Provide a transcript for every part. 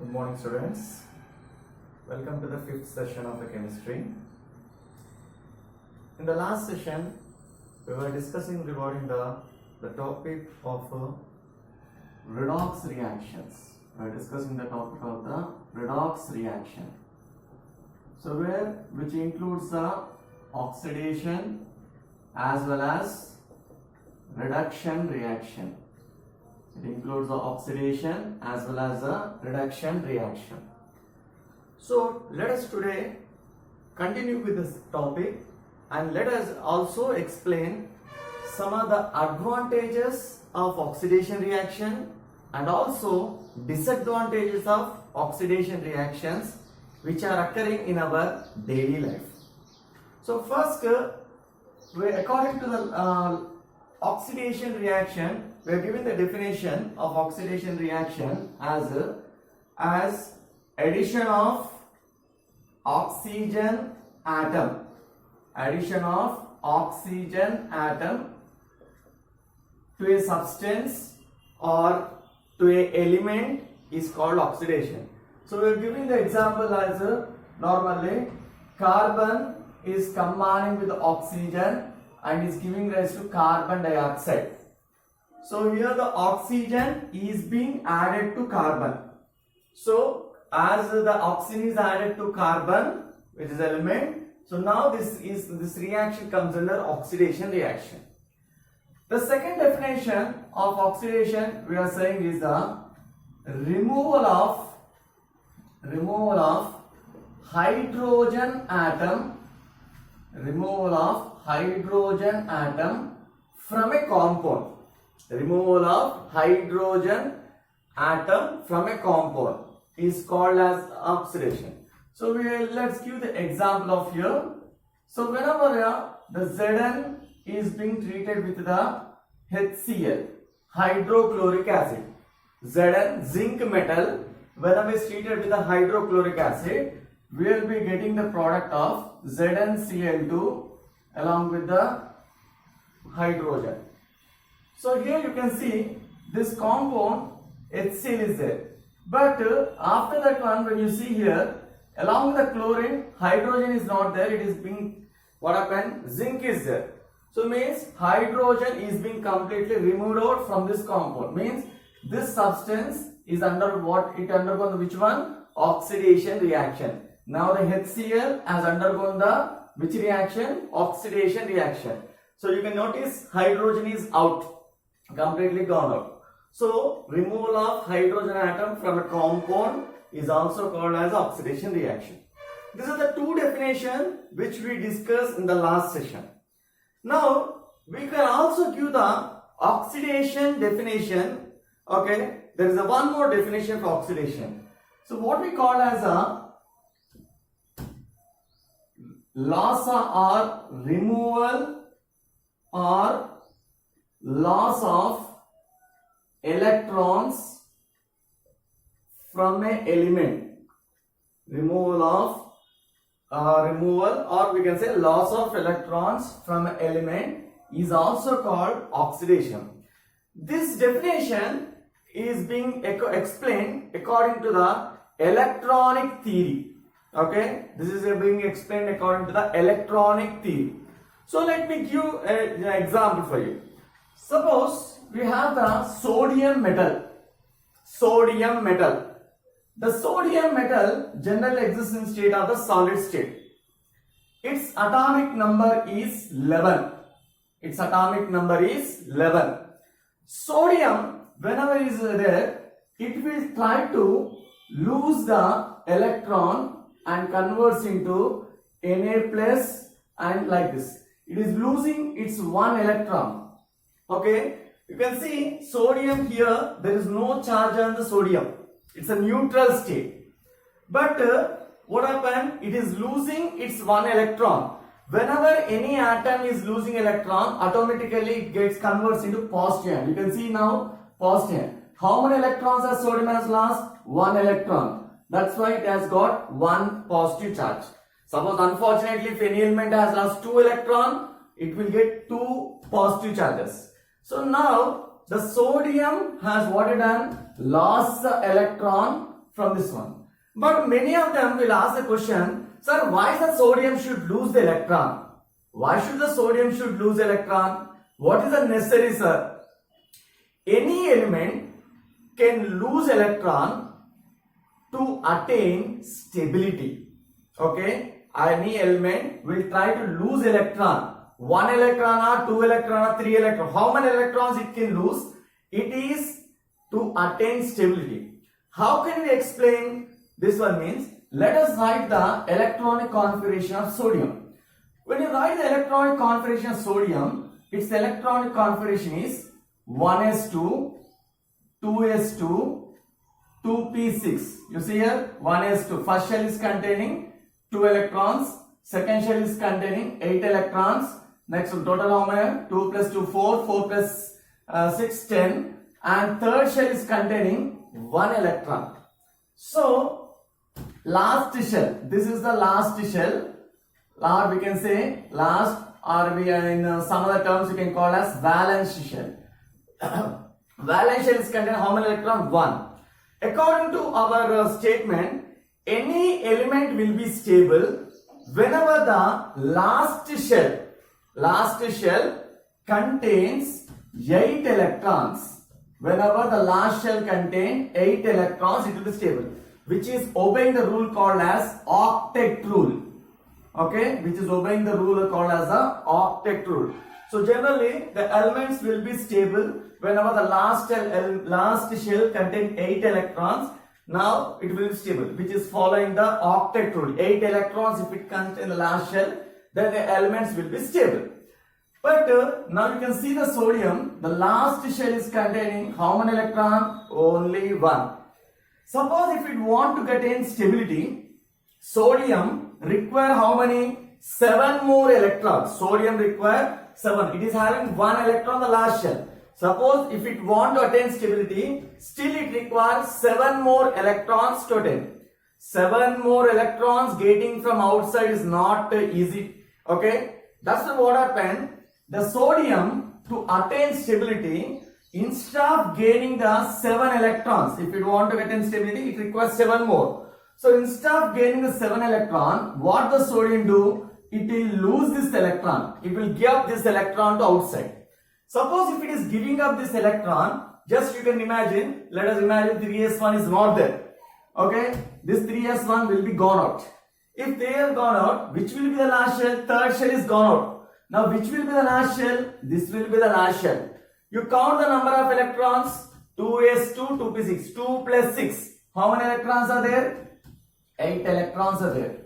Good morning, students. Welcome to the fifth session of the chemistry. In the last session, we were discussing regarding the topic of redox reactions. We are discussing the topic of the redox reaction. So which includes the oxidation as well as reduction reaction. It includes the oxidation as well as the reduction reaction. So let us today continue with this topic and let us also explain some of the advantages of oxidation reaction and also disadvantages of oxidation reactions which are occurring in our daily life. So first, according to the oxidation reaction, we are given the definition of oxidation reaction as addition of oxygen atom to a substance or to a element is called oxidation. So we are giving the example as normally carbon is combining with oxygen and is giving rise to carbon dioxide. So here the oxygen is being added to carbon. So as the oxygen is added to carbon, which is element, so now this reaction comes under oxidation reaction. The second definition of oxidation we are saying is the removal of hydrogen atom from a compound. Removal of hydrogen atom from a compound is called as oxidation. So let's give the example of here. So whenever the Zn is being treated with the HCl, hydrochloric acid, Zn, zinc metal, whenever is treated with the hydrochloric acid, we will be getting the product of ZnCl2 along with the hydrogen. So here you can see this compound HCl is there. But after that one, when you see here, along with the chlorine, hydrogen is not there. It is being, what happened? Zinc is there. So means hydrogen is being completely removed out from this compound. Means this substance is under what? It undergone which one? Oxidation reaction. Now the HCl has undergone the which reaction? Oxidation reaction. So you can notice hydrogen is out. Completely gone out. So removal of hydrogen atom from a compound is also called as oxidation reaction. These are the two definitions which we discussed in the last session. Now we can also give the oxidation definition. Okay, there is one more definition for oxidation. So what we call as a loss or removal or loss of electrons from an element. Removal or we can say loss of electrons from an element is also called oxidation. This definition is being explained according to the electronic theory. Okay, this is being explained according to the electronic theory. So let me give an example for you. Suppose we have the sodium metal. The sodium metal generally exists in state of the solid state. Its atomic number is 11. Sodium, whenever is there, it will try to lose the electron and converts into Na plus and like this. It is losing its one electron. Okay, you can see sodium here, there is no charge on the sodium. It's a neutral state. But what happened? It is losing its one electron. Whenever any atom is losing electron, automatically it converts into positive. You can see now positive. How many electrons has sodium has lost? One electron. That's why it has got one positive charge. Suppose unfortunately if any element has lost two electrons, it will get two positive charges. So now the sodium has what it done? Lost the electron from this one. But many of them will ask the question, sir, why the sodium should lose the electron? Why should the sodium should lose electron? What is the necessary, sir? Any element can lose electron to attain stability. Okay? Any element will try to lose electron. 1 electron or 2 electron or 3 electron. How many electrons it can lose? It is to attain stability. How can we explain this one? Means, let us write the electronic configuration of sodium. When you write the electronic configuration of sodium, its electronic configuration is 1s2, 2s2, 2p6. You see here, 1s2. First shell is containing 2 electrons. Second shell is containing 8 electrons. Next, total how many? 2 plus 2, 4. 4 plus 6, 10. And third shell is containing 1 electron. So, last shell. This is the last shell. Or we can say last, or we are in some other terms you can call as valence shell. Valence shell is containing how many electrons? 1. According to our statement, any element will be stable whenever the last shell contains 8 electrons. Whenever the last shell contains 8 electrons, it will be stable, which is obeying the rule called as octet rule. Okay, which is obeying the rule called as the octet rule. So generally, the elements will be stable whenever the last shell contains 8 electrons. Now it will be stable, which is following the octet rule. 8 electrons if it comes in the last shell, then the elements will be stable. But now you can see the sodium, the last shell is containing how many electrons? Only 1. Suppose if it want to attain stability, sodium require how many? 7 more electrons. Sodium require 7. It is having 1 electron the last shell. Suppose if it want to attain stability, still it requires 7 more electrons to attain. 7 more electrons getting from outside is not easy. Okay, that's what happened. The sodium to attain stability, instead of gaining the 7 electrons, if it want to attain stability, it requires 7 more. So instead of gaining the 7 electron, what the sodium do? It will lose this electron. It will give this electron to outside. Suppose if it is giving up this electron, just you can imagine, let us imagine 3s1 is not there. Okay, this 3s1 will be gone out. If they are gone out, which will be the last shell? Third shell is gone out. Now which will be the last shell? This will be the last shell. You count the number of electrons, 2s2, 2p6, 2 plus 6. How many electrons are there? 8 electrons are there.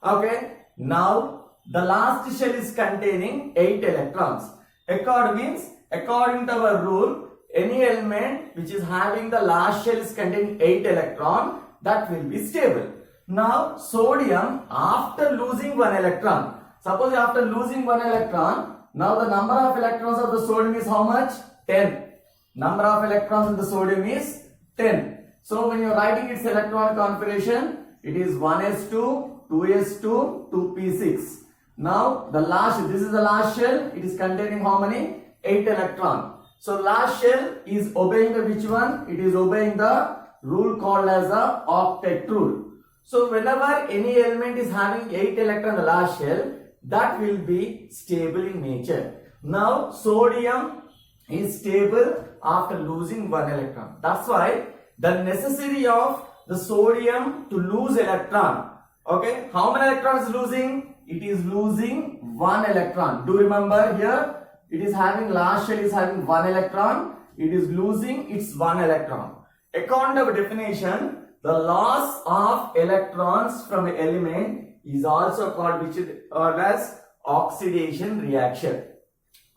Okay, now the last shell is containing 8 electrons. According to our rule, any element which is having the last shell is containing 8 electron, that will be stable. Now sodium, after losing 1 electron, suppose after losing 1 electron, now the number of electrons of the sodium is how much? 10. Number of electrons in the sodium is 10. So when you are writing its electron configuration, it is 1s2, 2s2, 2p6. Now the last, this is the last shell, it is containing how many? 8 electron. So last shell is obeying the which one? It is obeying the rule called as the octet rule. So whenever any element is having 8 electron in the last shell, that will be stable in nature. Now sodium is stable after losing 1 electron. That's why the necessity of the sodium to lose electron. Okay, how many electrons is losing? It is losing 1 electron. Do remember here, it is having last shell is having 1 electron. It is losing its 1 electron. According to our definition, the loss of electrons from an element is also called as oxidation reaction.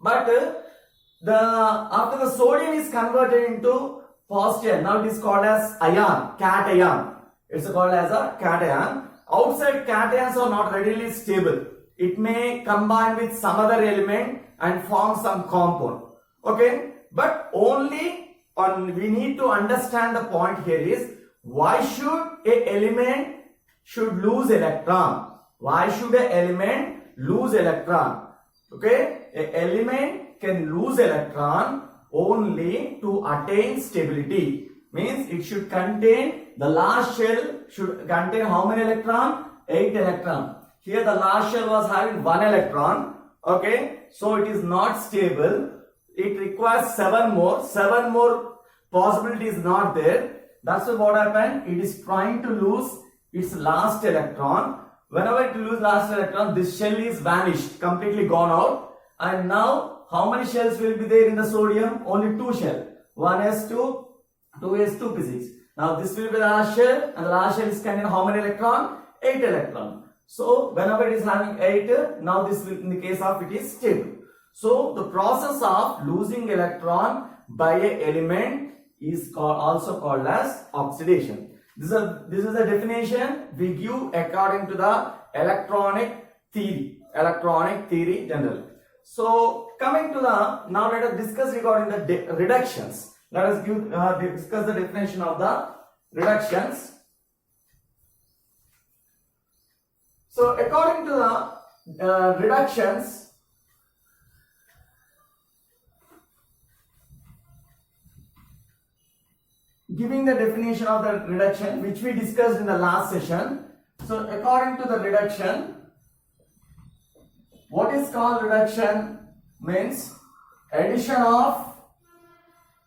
But after the sodium is converted into positive, now it is called as ion, cation. It's called as a cation. Outside cations are not readily stable. It may combine with some other element and form some compound. Okay, but only we need to understand the point here is, why should a element should lose electron? Why should an element lose electron? Okay, an element can lose electron only to attain stability. means it should contain, the last shell should contain how many electron? 8 electron. Here the last shell was having 1 electron. Okay, so it is not stable. It requires 7 more. 7 more possibility is not there. That's what happened. It is trying to lose its last electron. Whenever it loses last electron, this shell is vanished, completely gone out. And now, how many shells will be there in the sodium? Only 2 shells. 1s2, 2s2p6. Now this will be the last shell, and the last shell is containing how many electron? 8 electron. So whenever it is having 8, now this will, in the case of it is stable. So the process of losing electron by an element is also called as oxidation. This is the definition we give according to the electronic theory generally. So coming to the, now let us discuss regarding the reductions. Let us discuss the definition of the reductions. So according to the reductions, giving the definition of the reduction which we discussed in the last session. So according to the reduction, what is called reduction means addition of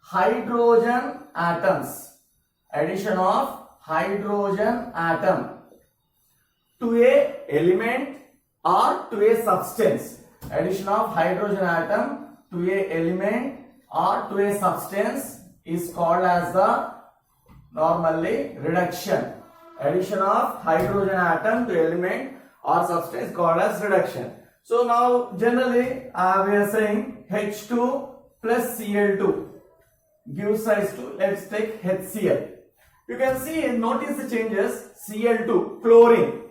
hydrogen atoms. Addition of hydrogen atom to a element or to a substance. Addition of hydrogen atom to a element or to a substance is called as the normally reduction. Addition of hydrogen atom to element or substance called as reduction. So now generally we are saying H2 plus Cl2 gives rise to, let's take HCl. You can see, notice the changes. Cl2, chlorine.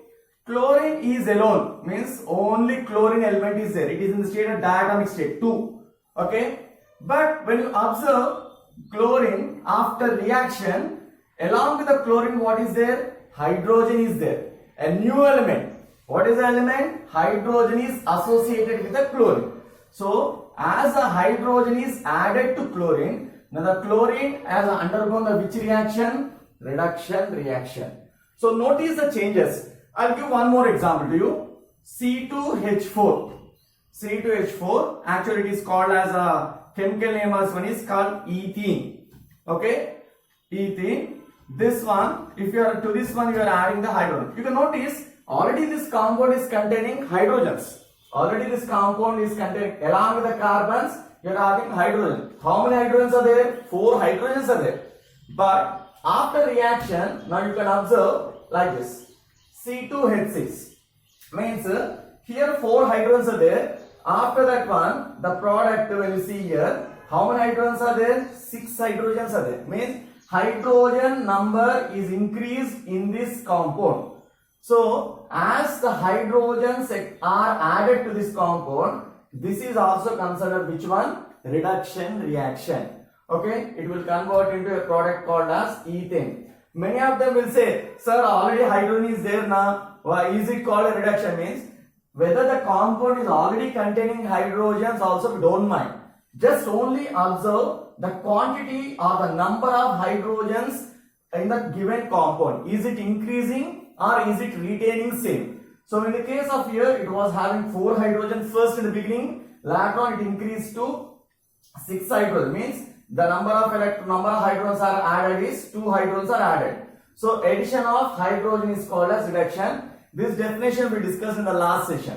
Chlorine is alone, means only chlorine element is there. It is in the state of diatomic state 2. Okay, but when you observe chlorine after reaction, along with the chlorine, what is there? Hydrogen is there. A new element. What is the element? Hydrogen is associated with the chlorine. So as the hydrogen is added to chlorine, now the chlorine has undergone the which reaction? Reduction reaction. So notice the changes. I'll give one more example to you. C2H4. C2H4, actually it is called as a chemical name as one is called ethene. Okay, ethene. This one, if you are to this one, you are adding the hydrogen. You can notice already this compound is containing hydrogens. Already this compound is containing, along with the carbons, you are adding hydrogen. How many hydrogens are there? 4 hydrogens are there. But after reaction, now you can observe like this. C2H6 means here 4 hydrogens are there. After that one, the product when you see here, how many hydrogens are there? 6 hydrogens are there. Means hydrogen number is increased in this compound. So as the hydrogens are added to this compound, this is also considered which one? Reduction reaction. Okay, it will convert into a product called as ethane. Many of them will say, sir, already hydrogen is there now. Why is it called a reduction? Means whether the compound is already containing hydrogens also we don't mind. Just only observe the quantity or the number of hydrogens in the given compound. Is it increasing or is it retaining same? So in the case of here, it was having 4 hydrogens first in the beginning. Later on, it increased to 6 hydrogen. Means the number of hydrogens are added is 2 hydrogens are added. So addition of hydrogen is called as reduction. This definition we discussed in the last session.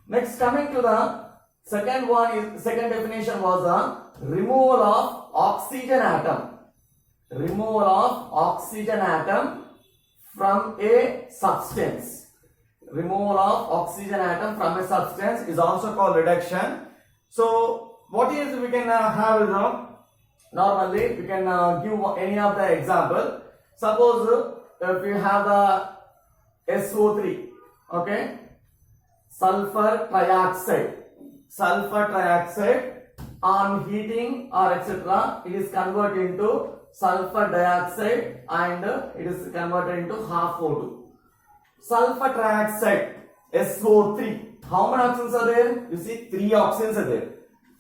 Next, coming to the second definition was the removal of oxygen atom. Removal of oxygen atom from a substance. Removal of oxygen atom from a substance is also called reduction. So what is we can have normally we can give any of the example. Suppose if you have the SO3, okay, sulfur trioxide. Sulfur trioxide on heating or etc. it is converted into sulfur dioxide and it is converted into half O2. Sulfur trioxide SO3. How many oxygens are there? You see 3 oxygens are there.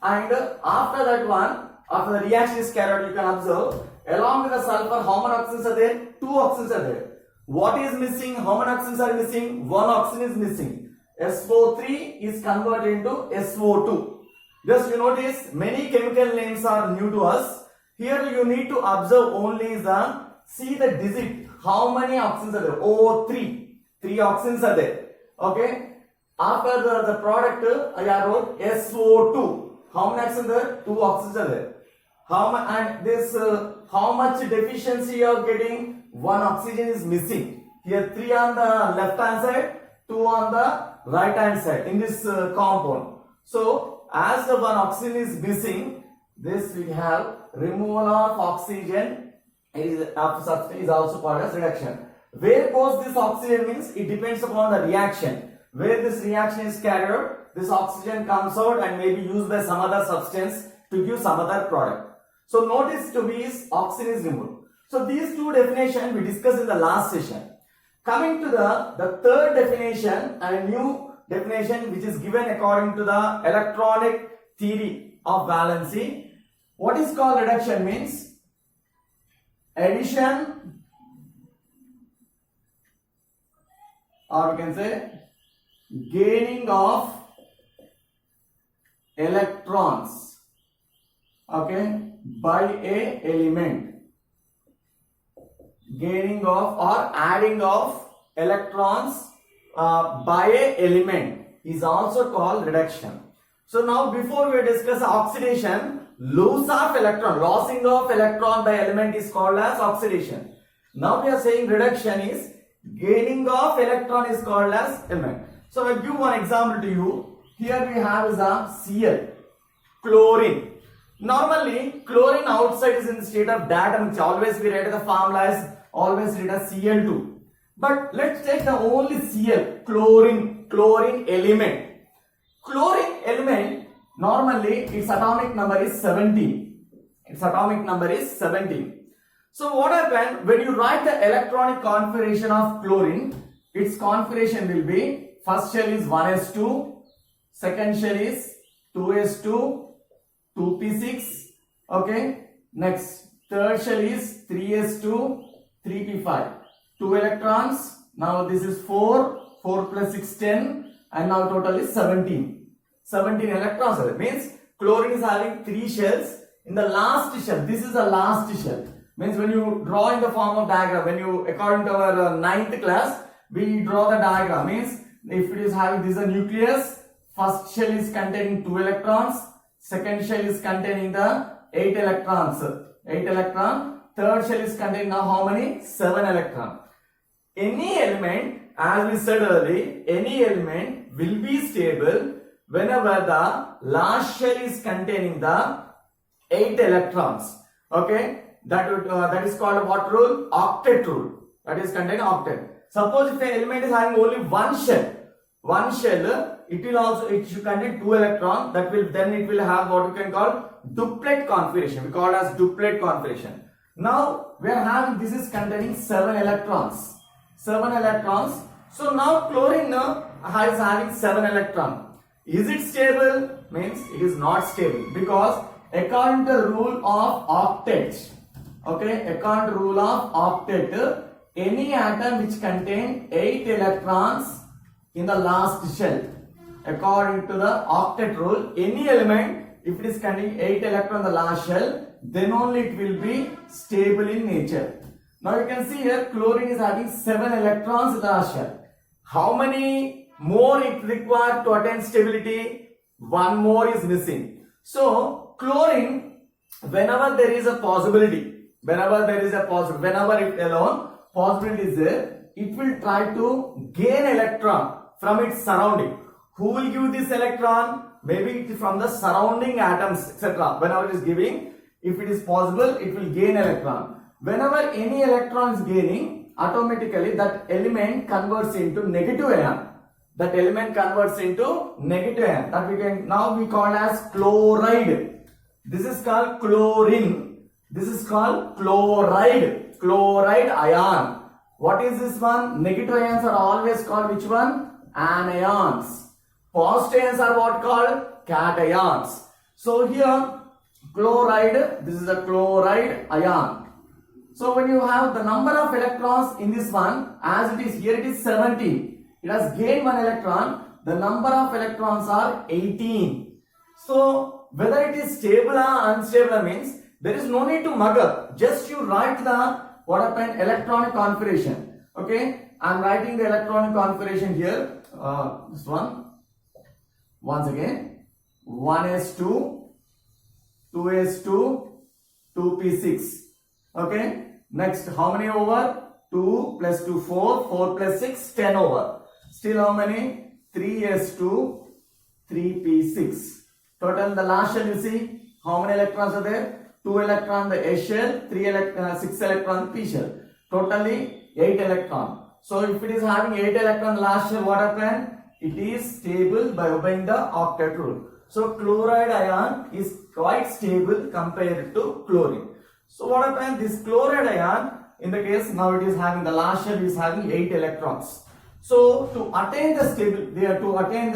And after that one, after the reaction is carried out, you can observe Along with the sulfur, how many oxygens are there? 2 oxygens are there. What is missing? How many oxygens are missing? 1 oxygen is missing. SO3 is converted into SO2. Just you notice many chemical names are new to us. Here you need to observe only see the digit. How many oxygens are there? O3. 3 oxygens are there. Okay. After the product, I wrote SO2. How many oxygens are there? 2 oxygens are there. How much deficiency you are getting? 1 oxygen is missing. Here 3 on the left hand side, 2 on the right hand side in this compound. So as the 1 oxygen is missing, this we have removal of oxygen is also called as reduction. Where goes this oxygen means it depends upon the reaction. Where this reaction is carried out, this oxygen comes out and may be used by some other substance to give some other product. So notice to be is oxygen is removed. So these 2 definitions we discussed in the last session. Coming to the third definition, a new definition which is given according to the electronic theory of valency. What is called reduction means addition, or we can say gaining of electrons, okay, by a element. Gaining of or adding of electrons by a element is also called reduction. So now before we discuss oxidation, loss of electron, losing of electron by element is called as oxidation. Now we are saying reduction is gaining of electron is called as element. So I will give one example to you. Here we have is a Cl, chlorine. Normally chlorine outside is in the state of diatomic. Always we write the formula as always read as Cl2. But let's take the only Cl, chlorine element. Chlorine element, normally its atomic number is 17. Its atomic number is 17. So what happens when you write the electronic configuration of chlorine, its configuration will be first shell is 1s2, second shell is 2s2, 2p6, okay. Next third shell is 3s2, 3p5, 2 electrons. Now this is 4 plus 6 10, and now total is 17 electrons. That means chlorine is having 3 shells. In the last shell, this is the last shell. Means when you draw in the form of diagram, when you according to our 9th class, we draw the diagram. Means if it is having this is a nucleus, first shell is containing 2 electrons, second shell is containing the 8 electrons, 8 electron, third shell is containing now how many? 7 electron. Any element, as we said earlier, any element will be stable whenever the last shell is containing the 8 electrons. Okay, that is called what rule? Octet rule. That is containing octet. Suppose if the element is having only one shell, it should contain 2 electrons. Then it will have what we can call duplet configuration. We call it as duplet configuration. Now we are having this is containing 7 electrons. 7 electrons. So now chlorine is having 7 electrons. Is it stable? Means it is not stable, because according to the rule of octet, okay, according to rule of octet, any atom which contain 8 electrons in the last shell, according to the octet rule, any element if it is containing 8 electrons in the last shell, then only it will be stable in nature. Now you can see here chlorine is having 7 electrons in the last shell. How many more it required to attain stability? 1 more is missing. So chlorine, whenever there is a possibility, whenever it alone possibility is there, it will try to gain electron from its surrounding. Who will give this electron? Maybe from the surrounding atoms, etc. Whenever it is giving, if it is possible, it will gain electron. Whenever any electron is gaining, automatically that element converts into negative ion. That element converts into negative ion. That we can now we call as chloride. This is called chlorine. This is called chloride. Chloride ion. What is this one? Negative ions are always called which one? Anions. Positive ions are what called? Cations. So here chloride, this is a chloride ion. So when you have the number of electrons in this one, as it is here, it is 17. It has gained one electron. The number of electrons are 18. So whether it is stable or unstable means there is no need to mug up. Just you write the what happened electronic configuration. Okay, I am writing the electronic configuration here. This one. Once again, 1s2, 2s2, 2p6. Okay. Next, how many over? 2 plus 2, 4. 4 plus 6, 10 over. Still how many? 3s2, 3p6. Total in the last shell you see how many electrons are there? 2 electrons the S shell, 6 electrons P shell. Totally 8 electrons. So if it is having 8 electrons last shell, what happened? It is stable by obeying the octet rule. So chloride ion is quite stable compared to chlorine. So what happened? This chloride ion, in the case now it is having the last shell is having 8 electrons. So to attain the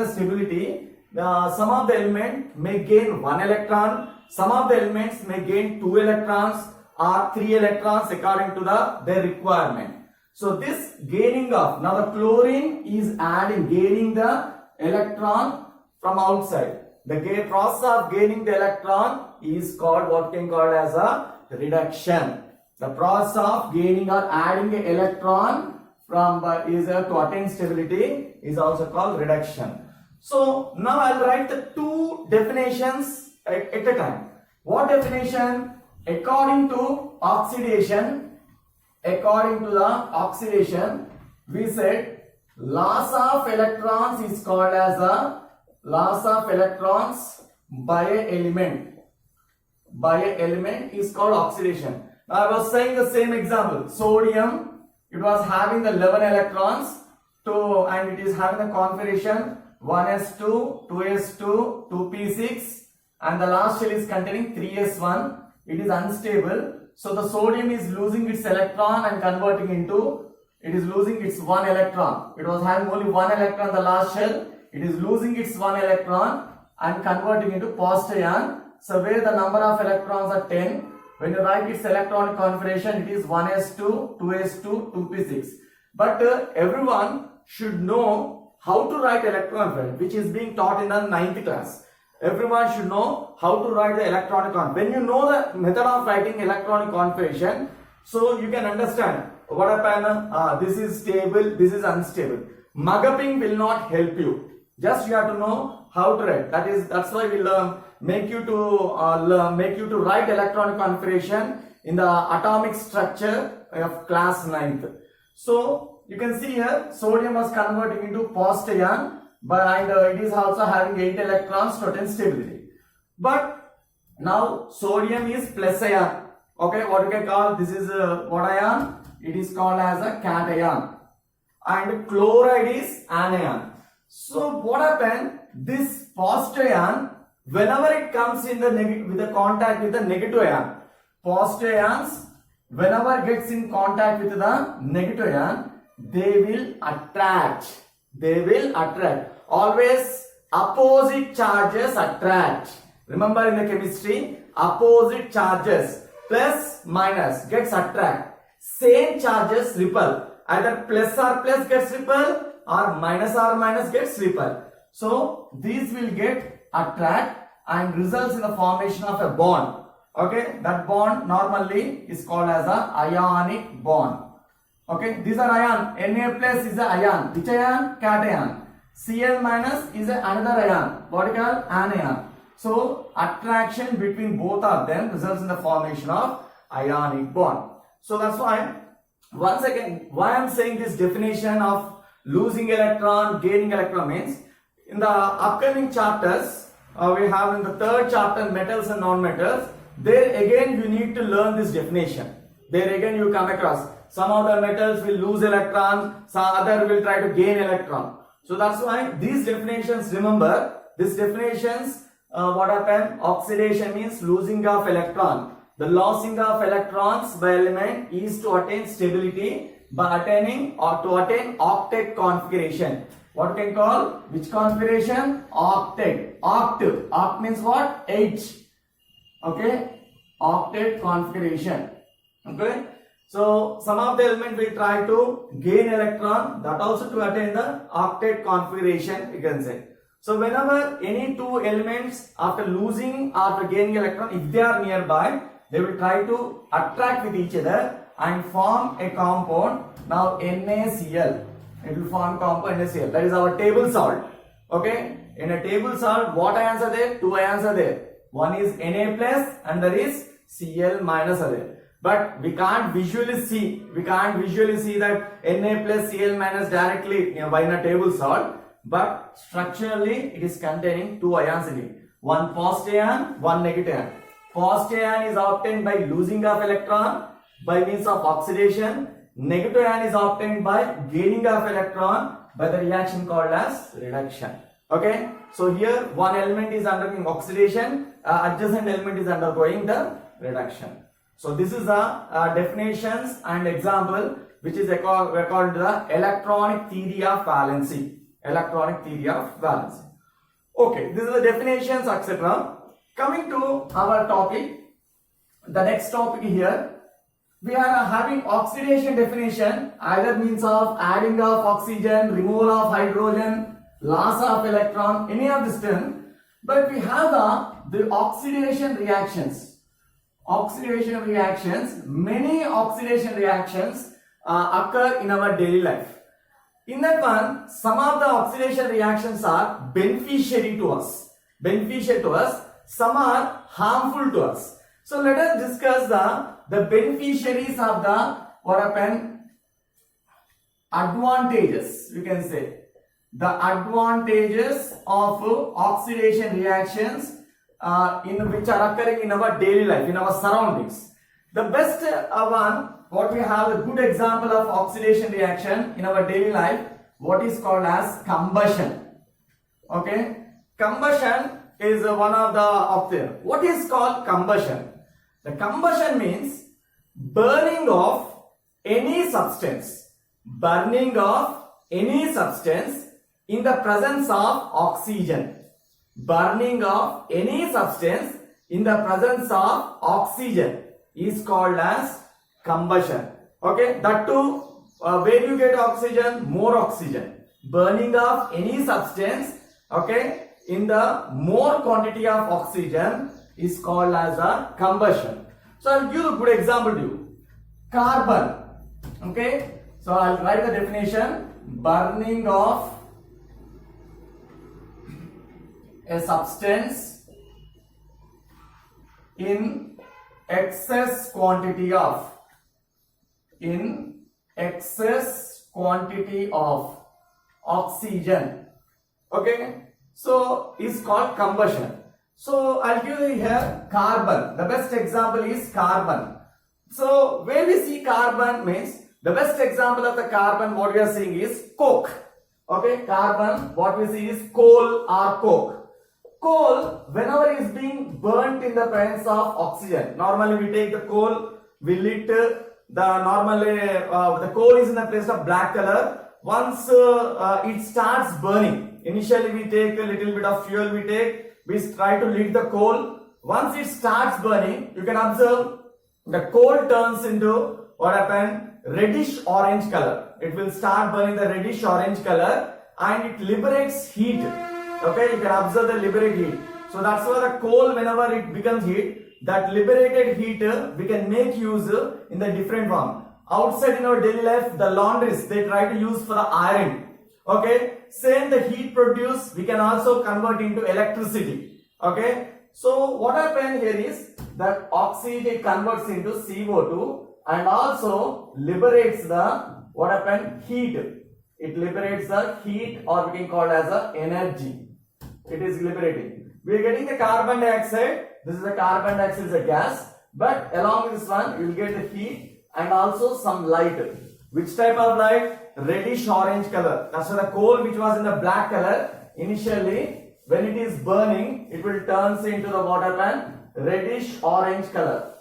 stability, some of the element may gain 1 electron, some of the elements may gain 2 electrons or 3 electrons according to their requirement. So this gaining of, now the chlorine is gaining the electron from outside. The process of gaining the electron is called what can called as a reduction. The process of gaining or adding an electron from to attain stability is also called reduction. So now I will write the two definitions at a time. What definition? According to oxidation, we said loss of electrons is called as a loss of electrons by an element. By an element is called oxidation. Now I was saying the same example. Sodium, it was having the 11 electrons and it is having the configuration 1s2, 2s2, 2p6 and the last shell is containing 3s1. It is unstable. So the sodium is losing its electron and converting into, it is losing its 1 electron. It was having only 1 electron in the last shell. It is losing its 1 electron and converting into positive ion. So where the number of electrons are 10, when you write its electronic configuration, it is 1s2, 2s2, 2p6. But everyone should know how to write electron configuration, which is being taught in the 9th class. Everyone should know how to write the electronic configuration. When you know the method of writing electronic configuration, so you can understand what happened. This is stable, this is unstable. Mug-upping will not help you. Just you have to know how to write. That's why we'll make you to write electronic configuration in the atomic structure of class 9th. So you can see here sodium was converting into positive ion, and it is also having 8 electrons to attain stability. But now sodium is plus ion. Okay, what you can call this is what ion? It is called as a cation. And chloride is anion. So what happened? This positive ion, whenever it comes in with the contact with the negative ion, positive ions, whenever it gets in contact with the negative ion, they will attract. Always opposite charges attract. Remember in the chemistry, opposite charges plus minus gets attract. Same charges repel. Either plus or plus gets repel or minus gets repel. So these will get attract and results in the formation of a bond. Okay, that bond normally is called as a ionic bond. Okay, these are ion. Na plus is a ion. Which ion? Cation. Cl minus is another ion. What we call anion. So attraction between both of them results in the formation of ionic bond. So that's why, once again, why I am saying this definition of losing electron, gaining electron means in the upcoming chapters, we have in the 3rd chapter metals and non-metals. There again you need to learn this definition. There again you come across some of the metals will lose electron, some other will try to gain electron. So that's why these definitions, remember these definitions, what happened? Oxidation means losing of electron. The losing of electrons by element is to attain stability by attaining or to attain octet configuration. What can call? Which configuration? Octet. Oct. Oct means what? 8. Okay. Octet configuration. Okay. So some of the element will try to gain electron, that also to attain the octet configuration, you can say. So whenever any two elements after losing or after gaining electron, if they are nearby, they will try to attract with each other and form a compound. Now NaCl, it will form compound NaCl. That is our table salt. Okay, in a table salt, what ions are there? Two ions are there. One is Na plus and there is Cl minus are there. But we can't visually see. We can't visually see that Na plus Cl minus directly by in a table salt. But structurally, it is containing two ions in it. One positive ion, one negative ion. Positive ion is obtained by losing of electron by means of oxidation. Negative ion is obtained by gaining of electron by the reaction called as reduction. Okay. So here one element is undergoing oxidation, adjacent element is undergoing the reduction. So this is the definitions and example which is according to the electronic theory of valency. Electronic theory of valency. Okay, this is the definitions, etc. Coming to our topic, the next topic here, we are having oxidation definition, either means of adding of oxygen, removal of hydrogen, loss of electron, any of this term. But we have the oxidation reactions. Oxidation reactions, many oxidation reactions occur in our daily life. In that one, some of the oxidation reactions are beneficiary to us. Beneficial to us. Some are harmful to us. So let us discuss the beneficiaries of the what happened advantages. You can say the advantages of oxidation reactions in which are occurring in our daily life, in our surroundings. The best one, what we have a good example of oxidation reaction in our daily life, what is called as combustion. Okay, combustion is one of the what is called combustion? The combustion means burning of any substance. Burning of any substance in the presence of oxygen. Burning of any substance in the presence of oxygen is called as combustion. Okay, that too, where you get oxygen? More oxygen. Burning of any substance, okay, in the more quantity of oxygen is called as a combustion. So I'll give a good example to you. Carbon. Okay, so I'll write the definition. Burning of a substance in excess quantity of oxygen. Okay, so is called combustion. So I'll give you here carbon. The best example is carbon. So where we see carbon means the best example of the carbon what we are seeing is coke. Okay, carbon what we see is coal or coke. Coal, whenever it is being burnt in the presence of oxygen, normally we take the coal, we lit the coal is in the presence of black color. Once it starts burning, initially we take a little bit of fuel, we try to lit the coal. Once it starts burning, you can observe the coal turns into what happened? Reddish orange color. It will start burning the reddish orange color and it liberates heat. Okay, you can observe the liberate heat. So that's why the coal, whenever it becomes heat, that liberated heat we can make use in the different form. Outside in our daily life, the laundries they try to use for the iron. Okay, same the heat produced we can also convert into electricity. Okay, so what happened here is that oxygen converts into CO2 and also liberates the what happened heat. It liberates the heat, or we can call it as a energy. It is liberating. We are getting the carbon dioxide. This is the carbon dioxide is a gas, but along with this one you will get the heat and also some light. Which type of light? Reddish orange color. That's why the coal which was in the black color, initially when it is burning, it will turn into the water pan reddish orange color.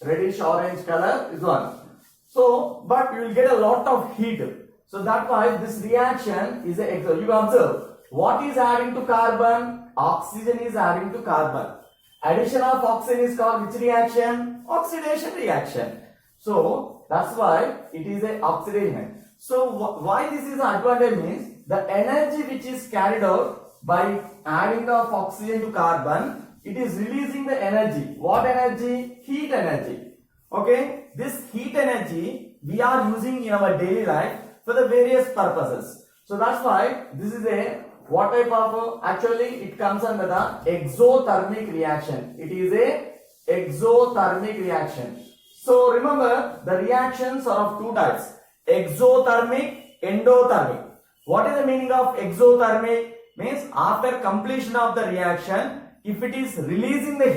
Reddish orange color is one. So, but you will get a lot of heat. So that's why this reaction is a you observe. What is adding to carbon? Oxygen is adding to carbon. Addition of oxygen is called which reaction? Oxidation reaction. So that's why it is a oxidation. So why this is an advantage means the energy which is carried out by adding of oxygen to carbon, it is releasing the energy. What energy? Heat energy. Okay, this heat energy we are using in our daily life for the various purposes. So that's why this is a what type of actually it comes under the exothermic reaction. It is a exothermic reaction. So remember the reactions are of two types: exothermic, endothermic. What is the meaning of exothermic? Means after completion of the reaction, if it is releasing the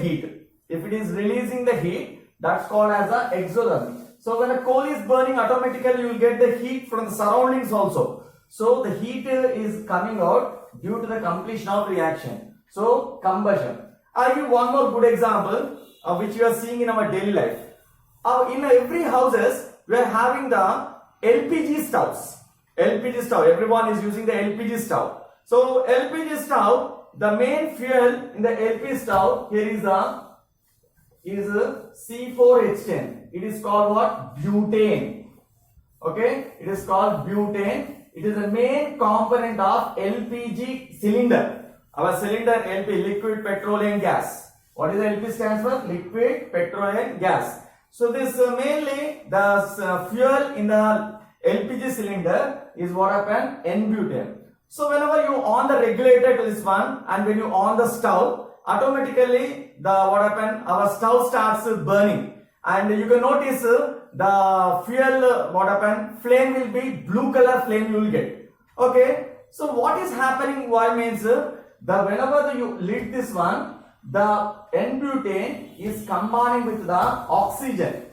heat, that's called as a exothermic. So when a coal is burning, automatically you will get the heat from the surroundings also. So the heat is coming out due to the completion of reaction. So combustion. I'll give one more good example which you are seeing in our daily life. In every houses we are having the LPG stoves. LPG stove. Everyone is using the LPG stove. So LPG stove, the main fuel in the LPG stove here is C4H10. It is called what? Butane. Okay, it is called butane. It is the main component of LPG cylinder. Our cylinder LP, liquid petroleum gas. What is the LP stands for? Liquid petroleum gas. So this mainly the fuel in the LPG cylinder is what happened? N-butane. So whenever you on the regulator to this one and when you on the stove, automatically our stove starts burning, and you can notice the fuel flame will be blue color flame you will get. Okay, so what is happening? Why means whenever you lit this one, the N-butane is combining with the oxygen.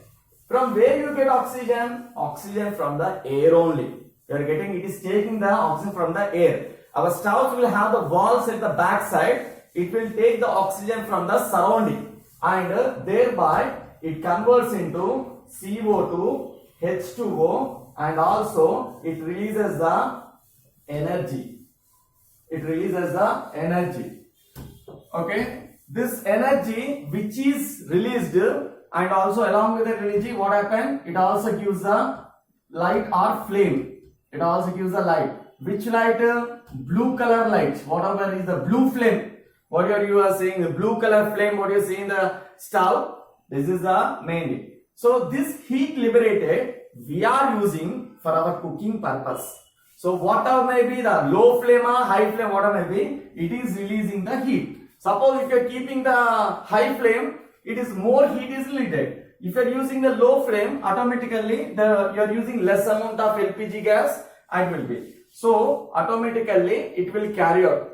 From where you get oxygen? Oxygen from the air only. You are getting, it is taking the oxygen from the air. Our stoves will have the walls at the back side. It will take the oxygen from the surrounding, and thereby it converts into CO2, H2O, and also it releases the energy. Okay, this energy which is released, and also along with the energy, what happened? It also gives the light or flame. It also gives the light. Which light? Blue color light. Whatever is the blue flame. What you are seeing, the blue color flame, what you see in the stove, this is the main. So this heat liberated, we are using for our cooking purpose. So whatever may be the low flame or high flame, whatever may be, it is releasing the heat. Suppose if you are keeping the high flame, it is more heat is released. If you are using the low flame, automatically you are using less amount of LPG gas, and will be. So automatically it will carry out.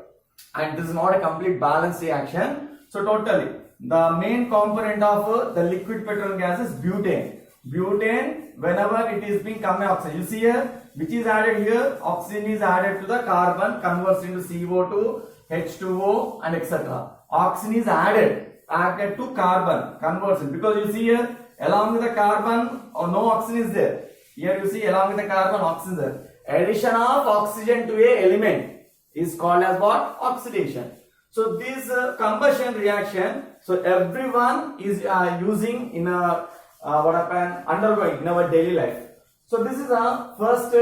And this is not a complete balanced reaction. So totally the main component of the liquid petroleum gas is butane. Butane, whenever it is being combined oxygen, you see here which is added here, oxygen is added to the carbon, converts into CO2, H2O, and etc. Oxygen is added to carbon, converts it, because you see here along with the carbon no oxygen is there. Here you see along with the carbon oxygen is there. Addition of oxygen to a element is called as what? Oxidation. So this combustion reaction, so everyone is using in undergoing in our daily life. So this is a first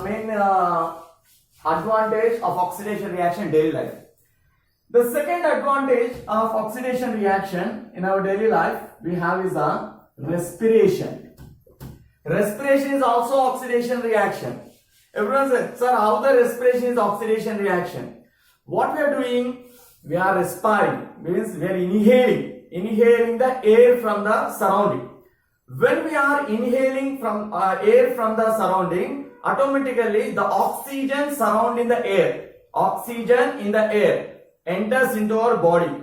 main advantage of oxidation reaction in daily life. The second advantage of oxidation reaction in our daily life we have is a respiration. Respiration is also oxidation reaction. Everyone said, sir, how the respiration is oxidation reaction? What we are doing? We are respiring, means we are inhaling the air from the surrounding. When we are inhaling from air from the surrounding, automatically the oxygen surrounding the air, oxygen in the air enters into our body.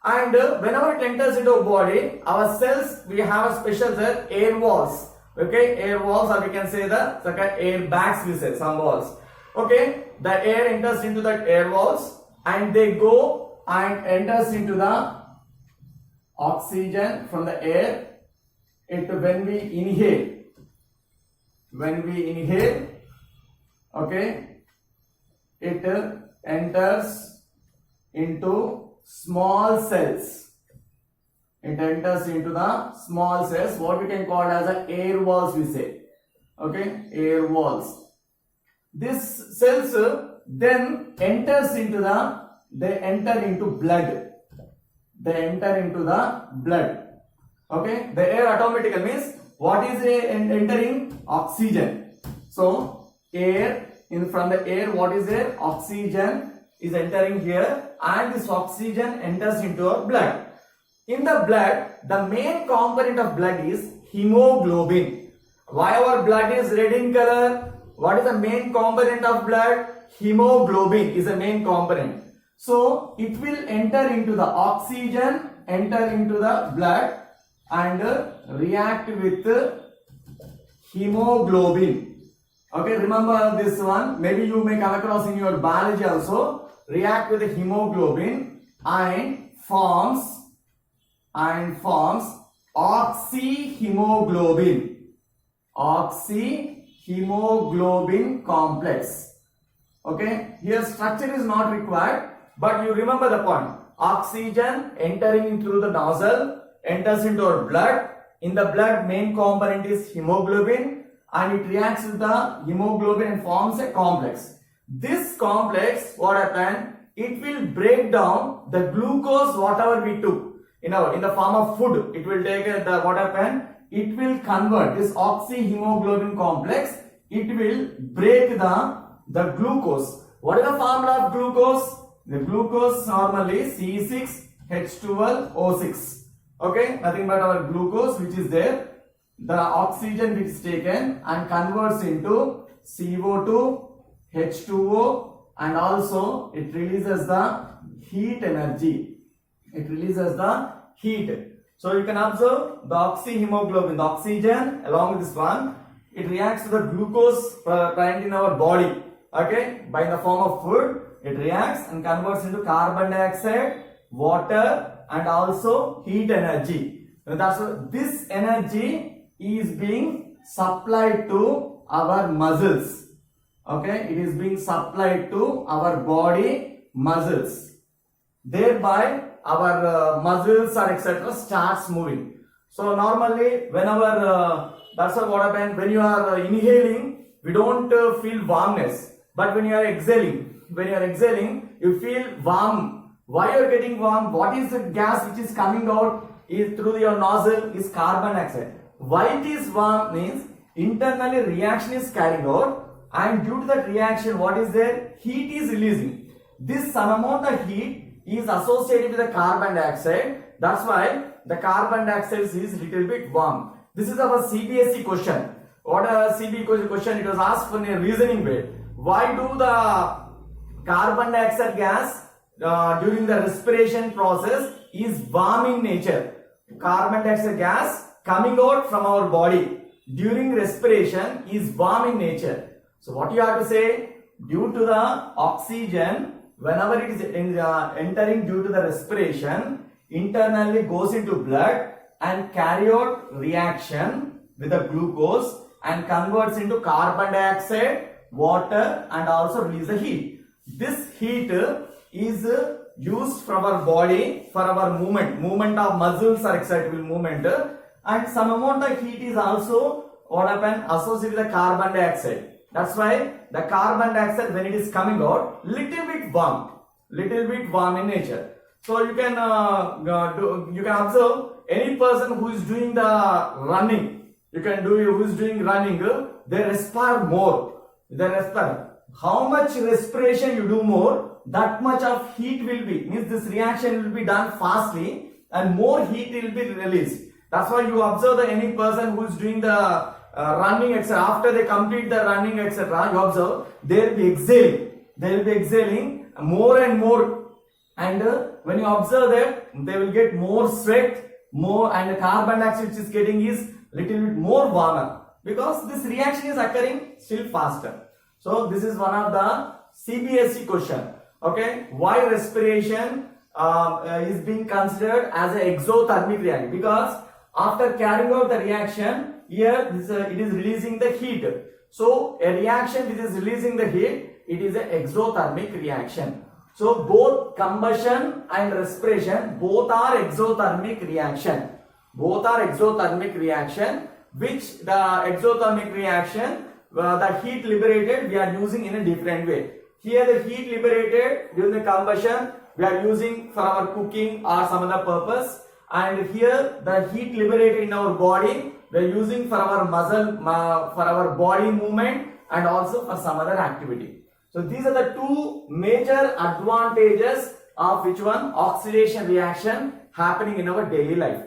And whenever it enters into our body, our cells, we have a special cell, air walls. Okay, air walls, or we can say the air bags, we say some walls. Okay, the air enters into that air walls and they go and enters into the oxygen from the air. When we inhale, okay, it enters into small cells. it enters into the small cells, what we can call as a air walls we say. Okay, air walls. This cells then enters into they enter into blood. They enter into the blood. Okay, the air automatically means what is entering? Oxygen. So air, from the air, what is there? Oxygen is entering here, and this oxygen enters into our blood. In the blood, the main component of blood is hemoglobin. Why our blood is red in color? What is the main component of blood? Hemoglobin is the main component. So it will enter into the oxygen, enter into the blood and react with hemoglobin. Okay, remember this one. Maybe you may come across in your biology also. React with the hemoglobin and forms oxyhemoglobin. Oxyhemoglobin complex. Okay, here structure is not required, but you remember the point. Oxygen entering through the nozzle enters into our blood. In the blood, main component is hemoglobin, and it reacts with the hemoglobin and forms a complex. This complex, what happens? It will break down the glucose whatever we took in the form of food. It will take what happens? It will convert this oxyhemoglobin complex. It will break the glucose. What is the formula of glucose? The glucose normally C6H12O6. Okay, nothing but our glucose which is there. The oxygen which is taken and converts into CO2, H2O, and also it releases the heat energy. It releases the heat. So you can observe the oxyhemoglobin, the oxygen along with this one, it reacts to the glucose present in our body. Okay, by the form of food, it reacts and converts into carbon dioxide, water, and also heat energy. This energy is being supplied to our muscles. Okay, it is being supplied to our body muscles. Thereby, our muscles or etc. starts moving. So normally, whenever that's what happens when you are inhaling, we don't feel warmness. But when you are exhaling, you feel warm. Why you are getting warm? What is the gas which is coming out is through your nozzle is carbon dioxide. Why it is warm means internally reaction is carrying out, and due to that reaction, what is there? Heat is releasing. This some amount of heat is associated with the carbon dioxide. That's why the carbon dioxide is little bit warm. This is our CBSE question. What a CBSE question? It was asked in a reasoning way. Why do the carbon dioxide gas during the respiration process is warm in nature? Carbon dioxide gas coming out from our body during respiration is warm in nature. So what you have to say? Due to the oxygen, whenever it is entering due to the respiration, internally goes into blood and carry out reaction with the glucose and converts into carbon dioxide, water, and also release the heat. This heat is used from our body for our movement of muscles or excitable movement, and some amount of heat is also what happen associated with the carbon dioxide. That's why the carbon dioxide, when it is coming out, little bit warm in nature. So you can observe any person who is doing the running. Who is doing running, they respire more. How much respiration you do more, that much of heat will be. Means this reaction will be done fastly and more heat will be released. That's why you observe that any person who is doing the running, etc. After they complete the running, etc., you observe they will be exhaling. They will be exhaling more and more. And when you observe that, they will get more sweat, more, and the carbon dioxide which is getting is little bit more warmer, because this reaction is occurring still faster. So this is one of the CBSE question. Okay, why respiration is being considered as an exothermic reaction? Because after carrying out the reaction, here it is releasing the heat. So a reaction which is releasing the heat, it is an exothermic reaction. So both combustion and respiration, both are exothermic reaction. Both are exothermic reaction, which the exothermic reaction, the heat liberated we are using in a different way. Here the heat liberated during the combustion we are using for our cooking or some other purpose, and here the heat liberated in our body we are using for our muscle, for our body movement, and also for some other activity. So these are the two major advantages of which one? Oxidation reaction happening in our daily life.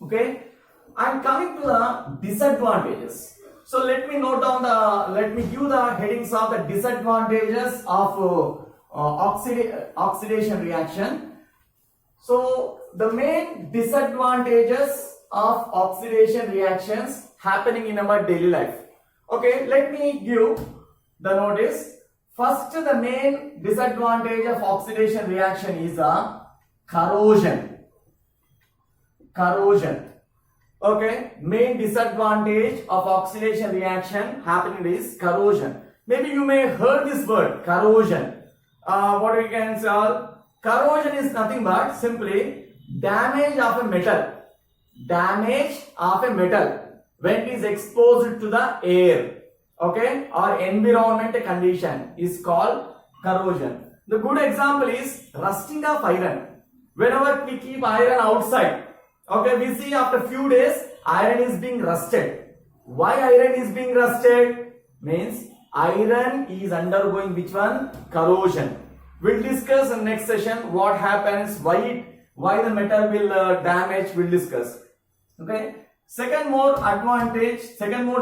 Okay, and coming to the disadvantages. So let me give the headings of the disadvantages of oxidation reaction. So the main disadvantages of oxidation reactions happening in our daily life. Okay, let me give the notice. First, the main disadvantage of oxidation reaction is corrosion. Corrosion. Okay, main disadvantage of oxidation reaction happening is corrosion. Maybe you may heard this word, corrosion. What we can say? Corrosion is nothing but simply damage of a metal. Damage of a metal when it is exposed to the air. Okay, or environment condition is called corrosion. The good example is rusting of iron. Whenever we keep iron outside, okay, we see after few days iron is being rusted. Why iron is being rusted? Means iron is undergoing which one? Corrosion. We'll discuss in next session what happens, why the metal will damage. We'll discuss. Okay. Second more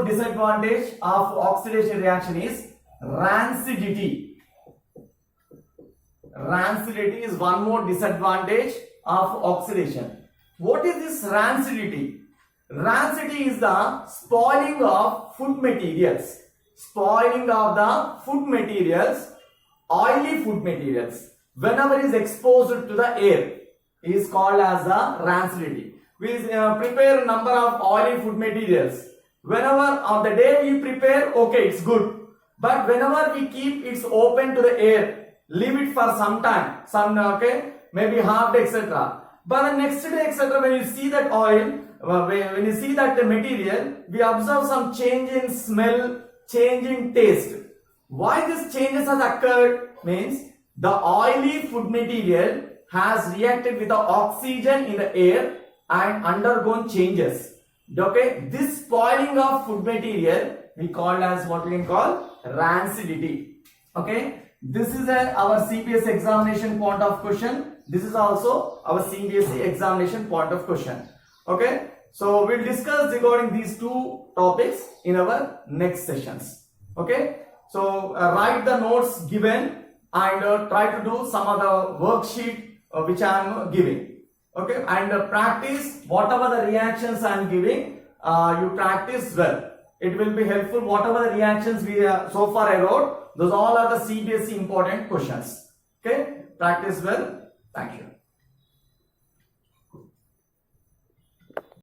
disadvantage of oxidation reaction is rancidity. Rancidity is one more disadvantage of oxidation. What is this rancidity? Rancidity is the spoiling of food materials. Spoiling of the food materials, oily food materials, whenever is exposed to the air is called as the rancidity. We prepare a number of oily food materials. Whenever on the day we prepare, okay, it's good. But whenever we keep it open to the air, leave it for some time, maybe half day, etc. But the next day, etc., when you see that oil, when you see that material, we observe some change in smell, change in taste. Why these changes has occurred? Means the oily food material has reacted with the oxygen in the air and undergone changes. Okay, this spoiling of food material we call as what we can call rancidity. Okay, this is our CBSE examination point of question. This is also our CBSE examination point of question. Okay, so we'll discuss regarding these two topics in our next sessions. Okay, so write the notes given and try to do some other worksheet which I am giving. Okay, and practice whatever the reactions I am giving. You practice well. It will be helpful. Whatever the reactions we so far I wrote, those all are the CBSE important questions. Okay, practice well. Thank you.